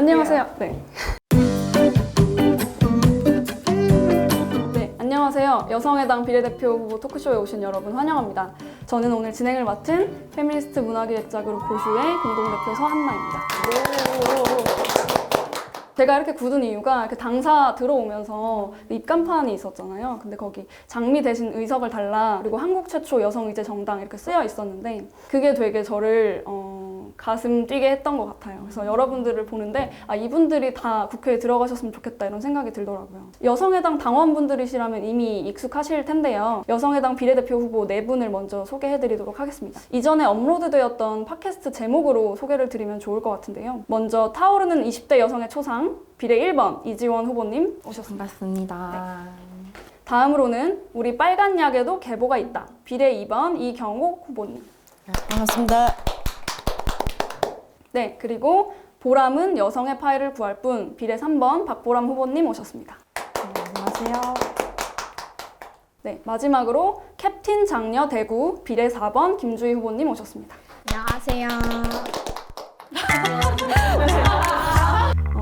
안녕하세요. 네. 네, 안녕하세요. 여성의당 비례대표 후보 토크쇼에 오신 여러분 환영합니다. 저는 오늘 진행을 맡은 페미니스트 문화기획자 그룹 보슈의 공동대표 서한나입니다. 제가 이렇게 굳은 이유가 이렇게 당사 들어오면서 입간판이 있었잖아요. 근데 거기 장미 대신 의석을 달라, 그리고 한국 최초 여성의제 정당 이렇게 쓰여 있었는데 그게 되게 저를 가슴 뛰게 했던 것 같아요. 그래서 여러분들을 보는데 이분들이 다 국회에 들어가셨으면 좋겠다 이런 생각이 들더라고요. 여성의당 당원분들이시라면 이미 익숙하실 텐데요. 여성의당 비례대표 후보 4분을 먼저 소개해드리도록 하겠습니다. 이전에 업로드되었던 팟캐스트 제목으로 소개를 드리면 좋을 것 같은데요. 먼저 타오르는 20대 여성의 초상 비례 1번 이지원 후보님 오셨습니다. 반갑습니다. 네. 다음으로는 우리 빨간 약에도 계보가 있다. 비례 2번 이경옥 후보님. 반갑습니다. 네, 그리고 보람은 여성의 파일을 구할 뿐 비례 3번 박보람 후보님 오셨습니다. 안녕하세요. 네, 마지막으로 캡틴 장녀 대구 비례 4번 김주희 후보님 오셨습니다. 안녕하세요.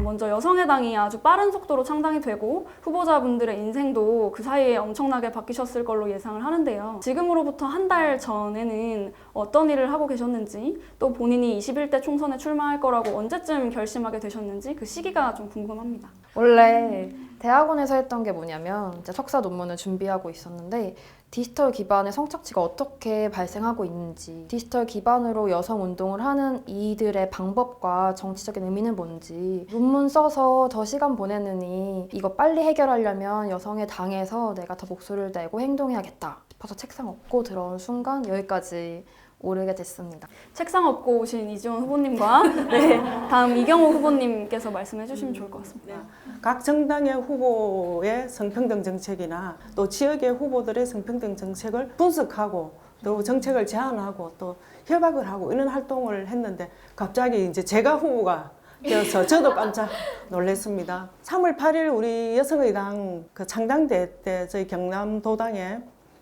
먼저 여성의당이 아주 빠른 속도로 창당이 되고 후보자분들의 인생도 그 사이에 엄청나게 바뀌셨을 걸로 예상을 하는데요. 지금으로부터 한 달 전에는 어떤 일을 하고 계셨는지, 또 본인이 21대 총선에 출마할 거라고 언제쯤 결심하게 되셨는지 그 시기가 좀 궁금합니다. 원래 대학원에서 했던 게 뭐냐면 이제 석사 논문을 준비하고 있었는데 디지털 기반의 성착취가 어떻게 발생하고 있는지, 디지털 기반으로 여성 운동을 하는 이들의 방법과 정치적인 의미는 뭔지 논문 써서 더 시간 보내느니 이거 빨리 해결하려면 여성의 당에서 내가 더 목소리를 내고 행동해야겠다 싶어서 책상 엎고 들어온 순간 여기까지 오르게 됐습니다. 책상 엎고 오신 이지원 후보님과 네, 다음 이경호 후보님께서 말씀해 주시면 좋을 것 같습니다. 각 정당의 후보의 성평등 정책이나 또 지역의 후보들의 성평등 정책을 분석하고 또 정책을 제안하고 또 협약을 하고 이런 활동을 했는데 갑자기 이제 제가 후보가 되어서 저도 깜짝 놀랐습니다. 3월 8일 우리 여성의당 그 창당대 때 저희 경남도당에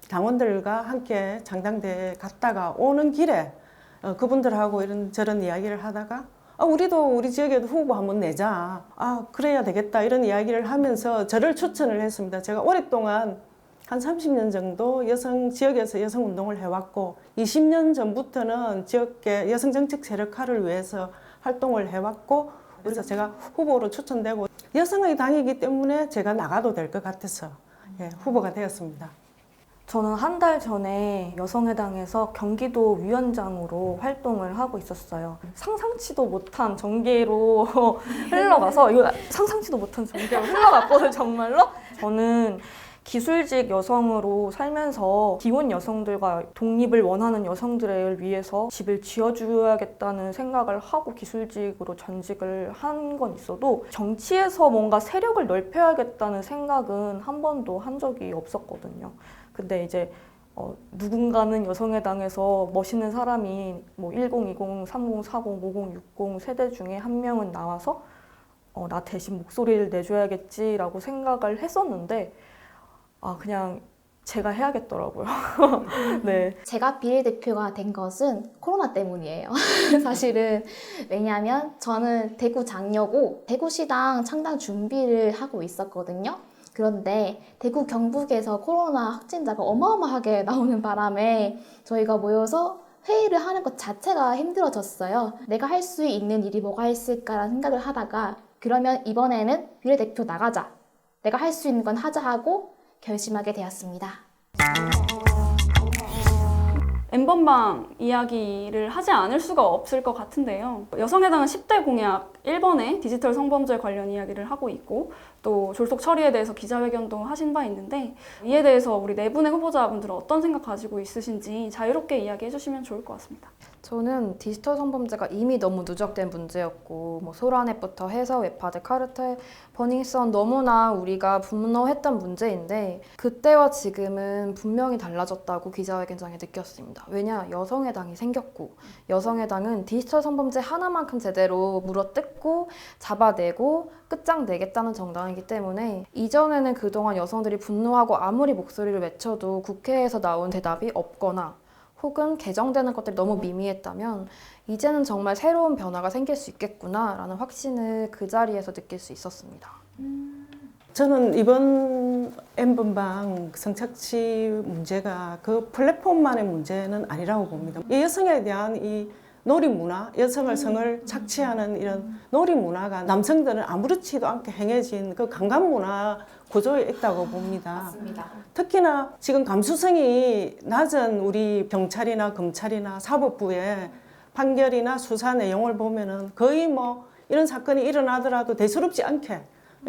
당원들과 함께 창당대에 갔다가 오는 길에 그분들하고 이런저런 이야기를 하다가 우리도 우리 지역에도 후보 한번 내자. 그래야 되겠다. 이런 이야기를 하면서 저를 추천을 했습니다. 제가 오랫동안 한 30년 정도 지역에서 여성 운동을 해왔고 20년 전부터는 지역의 여성 정책 세력화를 위해서 활동을 해왔고 그래서 제가 후보로 추천되고 여성의 당이기 때문에 제가 나가도 될 것 같아서 후보가 되었습니다. 저는 한 달 전에 여성의당에서 경기도 위원장으로 활동을 하고 있었어요. 상상치도 못한 전개로 흘러가서, 이거 상상치도 못한 전개로 흘러갔거든요, 정말로. 저는 기술직 여성으로 살면서 기혼 여성들과 독립을 원하는 여성들을 위해서 집을 지어줘야겠다는 생각을 하고 기술직으로 전직을 한 건 있어도 정치에서 뭔가 세력을 넓혀야겠다는 생각은 한 번도 한 적이 없었거든요. 근데 이제 누군가는 여성의당에서 멋있는 사람이 뭐 1020, 3040, 5060 세대 중에 한 명은 나와서 나 대신 목소리를 내줘야겠지라고 생각을 했었는데 그냥 제가 해야겠더라고요. 네. 제가 비례대표가 된 것은 코로나 때문이에요. 사실은 왜냐하면 저는 대구 장녀고 대구시당 창당 준비를 하고 있었거든요. 그런데 대구 경북에서 코로나 확진자가 어마어마하게 나오는 바람에 저희가 모여서 회의를 하는 것 자체가 힘들어졌어요. 내가 할 수 있는 일이 뭐가 있을까라는 생각을 하다가 그러면 이번에는 비례대표 나가자. 내가 할 수 있는 건 하자 하고 결심하게 되었습니다. N번방 이야기를 하지 않을 수가 없을 것 같은데요. 여성의당은 10대 공약 1번에 디지털 성범죄 관련 이야기를 하고 있고 또 졸속 처리에 대해서 기자회견도 하신 바 있는데 이에 대해서 우리 4분의 후보자분들은 어떤 생각 가지고 있으신지 자유롭게 이야기해 주시면 좋을 것 같습니다. 저는 디지털 성범죄가 이미 너무 누적된 문제였고 소라넷부터 해서 웹하드, 카르텔, 버닝썬 너무나 우리가 분노했던 문제인데 그때와 지금은 분명히 달라졌다고 기자회견장에 느꼈습니다. 왜냐? 여성의당이 생겼고 여성의당은 디지털 성범죄 하나만큼 제대로 물어뜯고 잡아내고 끝장내겠다는 정당이기 때문에 이전에는 그동안 여성들이 분노하고 아무리 목소리를 외쳐도 국회에서 나온 대답이 없거나 혹은 개정되는 것들이 너무 미미했다면 이제는 정말 새로운 변화가 생길 수 있겠구나라는 확신을 그 자리에서 느낄 수 있었습니다. 저는 이번 N번방 성착취 문제가 그 플랫폼만의 문제는 아니라고 봅니다. 이 여성에 대한 이 놀이 문화, 여성을 성을 착취하는 이런 놀이 문화가 남성들은 아무렇지도 않게 행해진 그 강간 문화 구조에 있다고 봅니다. 맞습니다. 특히나 지금 감수성이 낮은 우리 경찰이나 검찰이나 사법부의 판결이나 수사 내용을 보면은 거의 뭐 이런 사건이 일어나더라도 대수롭지 않게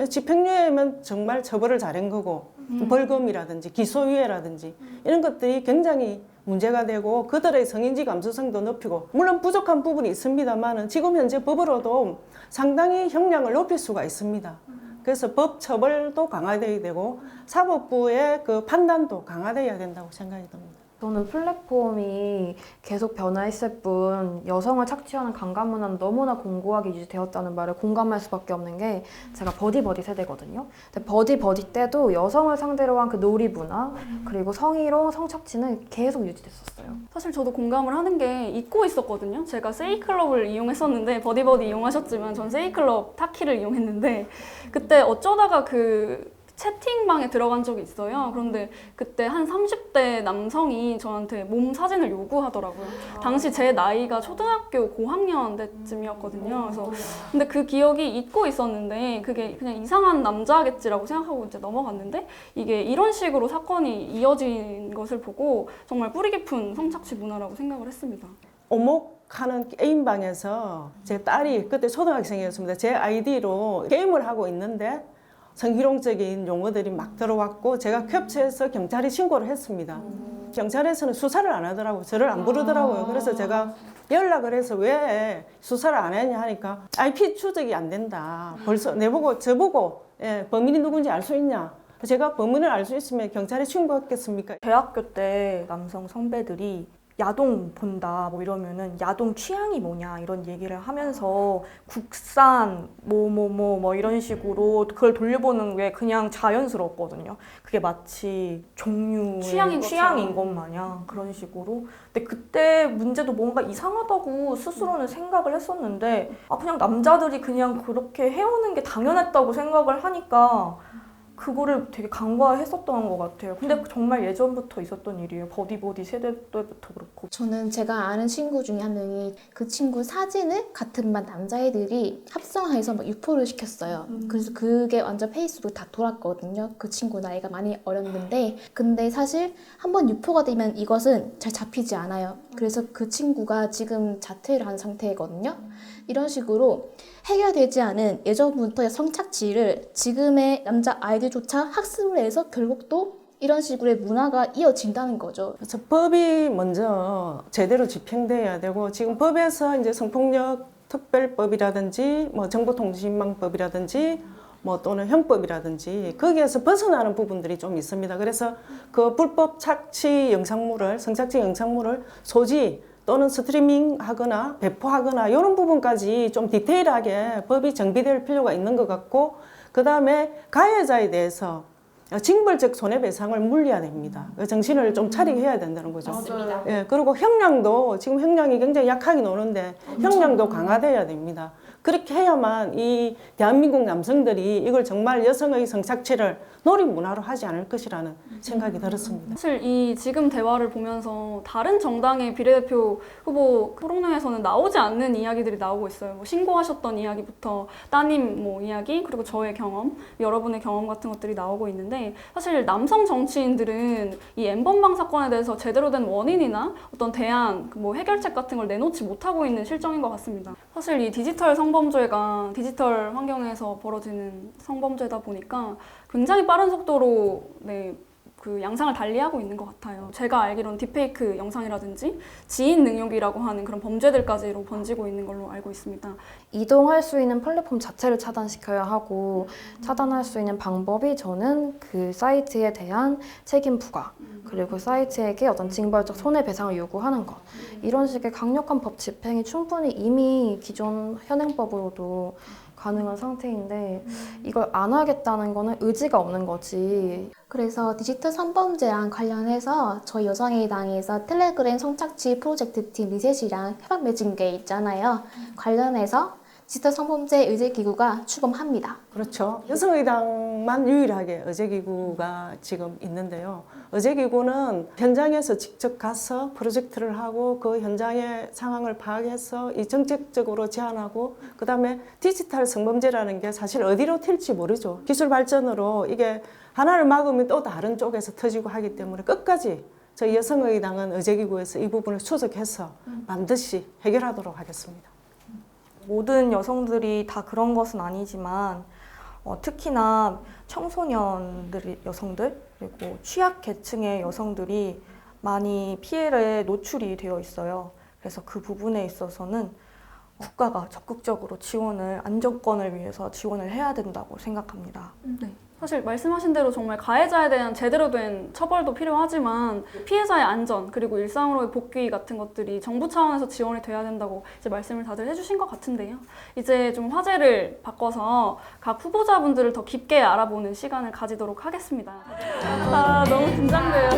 집행유예면 정말 처벌을 잘한 거고 벌금이라든지 기소유예라든지 이런 것들이 굉장히 문제가 되고 그들의 성인지 감수성도 높이고 물론 부족한 부분이 있습니다만은 지금 현재 법으로도 상당히 형량을 높일 수가 있습니다. 그래서 법 처벌도 강화돼야 되고 사법부의 그 판단도 강화돼야 된다고 생각이 듭니다. 저는 플랫폼이 계속 변화했을 뿐 여성을 착취하는 강간 문화는 너무나 공고하게 유지되었다는 말에 공감할 수밖에 없는 게 제가 버디버디 세대거든요. 근데 버디버디 때도 여성을 상대로 한 그 놀이 문화 그리고 성희롱, 성착취는 계속 유지됐었어요. 사실 저도 공감을 하는 게 잊고 있었거든요. 제가 세이클럽을 이용했었는데 버디버디 이용하셨지만 전 세이클럽 타키를 이용했는데 그때 어쩌다가 그 채팅방에 들어간 적이 있어요. 그런데 그때 한 30대 남성이 저한테 몸 사진을 요구하더라고요. 당시 제 나이가 초등학교 고학년 때쯤이었거든요. 그래서 근데 그 기억이 잊고 있었는데 그게 그냥 이상한 남자겠지라고 생각하고 이제 넘어갔는데 이게 이런 식으로 사건이 이어진 것을 보고 정말 뿌리 깊은 성착취 문화라고 생각을 했습니다. 오목하는 게임방에서 제 딸이 그때 초등학생이었습니다. 제 아이디로 게임을 하고 있는데 성희롱적인 용어들이 막 들어왔고 제가 캡처해서 경찰에 신고를 했습니다. 경찰에서는 수사를 안 하더라고요. 저를 안 부르더라고요. 그래서 제가 연락을 해서 왜 수사를 안 했냐 하니까 IP 추적이 안 된다. 벌써 저보고 범인이 누군지 알 수 있냐. 제가 범인을 알 수 있으면 경찰에 신고했겠습니까? 대학교 때 남성 선배들이 야동 본다 뭐 이러면은 야동 취향이 뭐냐 이런 얘기를 하면서 국산 뭐 이런 식으로 그걸 돌려보는 게 그냥 자연스러웠거든요. 그게 마치 종류의 취향인 것 마냥 그런 식으로. 근데 그때 문제도 뭔가 이상하다고 스스로는 생각을 했었는데 그냥 남자들이 그냥 그렇게 해오는 게 당연했다고 생각을 하니까 그거를 되게 간과했었던 것 같아요. 근데 정말 예전부터 있었던 일이에요. 버디버디 세대 때부터 그렇고. 저는 제가 아는 친구 중에 한 명이 그 친구 사진을 같은 반 남자애들이 합성해서 막 유포를 시켰어요. 그래서 그게 완전 페이스북 다 돌았거든요. 그 친구 나이가 많이 어렸는데 근데 사실 한번 유포가 되면 이것은 잘 잡히지 않아요. 그래서 그 친구가 지금 자퇴를 한 상태거든요. 이런 식으로 해결되지 않은 예전부터의 성착취를 지금의 남자 아이들조차 학습을 해서 결국 또 이런 식으로의 문화가 이어진다는 거죠. 그래서 법이 먼저 제대로 집행돼야 되고 지금 법에서 이제 성폭력 특별법이라든지 뭐 정보통신망법이라든지 뭐 또는 형법이라든지 거기에서 벗어나는 부분들이 좀 있습니다. 그래서 그 불법 착취 영상물을 성착취 영상물을 소지 또는 스트리밍 하거나 배포하거나 이런 부분까지 좀 디테일하게 법이 정비될 필요가 있는 것 같고 그 다음에 가해자에 대해서 징벌적 손해배상을 물려야 됩니다. 정신을 좀 차리게 해야 된다는 거죠. 맞습니다. 예, 그리고 형량도 지금 형량이 굉장히 약하게 노는데 형량도 강화돼야 됩니다. 그렇게 해야만 이 대한민국 남성들이 이걸 정말 여성의 성착취를 놀이 문화로 하지 않을 것이라는 생각이 들었습니다. 사실 이 지금 대화를 보면서 다른 정당의 비례대표 후보 토론회에서는 나오지 않는 이야기들이 나오고 있어요. 뭐 신고하셨던 이야기부터 따님 뭐 이야기 그리고 저의 경험, 여러분의 경험 같은 것들이 나오고 있는데 사실 남성 정치인들은 이 N번방 사건에 대해서 제대로 된 원인이나 어떤 대안, 뭐 해결책 같은 걸 내놓지 못하고 있는 실정인 것 같습니다. 사실 이 디지털 성범죄가 디지털 환경에서 벌어지는 성범죄다 보니까 굉장히 빠른 속도로 그 양상을 달리하고 있는 것 같아요. 제가 알기로는 딥페이크 영상이라든지 지인 능욕이라고 하는 그런 범죄들까지로 번지고 있는 걸로 알고 있습니다. 이동할 수 있는 플랫폼 자체를 차단시켜야 하고 차단할 수 있는 방법이 저는 그 사이트에 대한 책임 부과 그리고 사이트에게 어떤 징벌적 손해배상을 요구하는 것 이런 식의 강력한 법 집행이 충분히 이미 기존 현행법으로도 가능한 상태인데 이걸 안 하겠다는 거는 의지가 없는 거지. 그래서 디지털 성범죄랑 관련해서 저희 여성의당에서 텔레그램 성착취 프로젝트 팀 리셋이랑 협약 맺은 게 있잖아요. 관련해서 디지털 성범죄 의제기구가 출범합니다. 그렇죠. 여성의당만 유일하게 의제기구가 지금 있는데요. 의제기구는 현장에서 직접 가서 프로젝트를 하고 그 현장의 상황을 파악해서 이 정책적으로 제안하고 그다음에 디지털 성범죄라는 게 사실 어디로 튈지 모르죠. 기술 발전으로 이게 하나를 막으면 또 다른 쪽에서 터지고 하기 때문에 끝까지 저희 여성의당은 의제기구에서 이 부분을 수석해서 반드시 해결하도록 하겠습니다. 모든 여성들이 다 그런 것은 아니지만 특히나 청소년들 여성들 그리고 취약계층의 여성들이 많이 피해에 노출이 되어 있어요. 그래서 그 부분에 있어서는 국가가 적극적으로 지원을 안정권을 위해서 지원을 해야 된다고 생각합니다. 네. 사실 말씀하신 대로 정말 가해자에 대한 제대로 된 처벌도 필요하지만 피해자의 안전 그리고 일상으로의 복귀 같은 것들이 정부 차원에서 지원이 돼야 된다고 이제 말씀을 다들 해주신 것 같은데요. 이제 좀 화제를 바꿔서 각 후보자분들을 더 깊게 알아보는 시간을 가지도록 하겠습니다. 아, 너무 긴장돼요.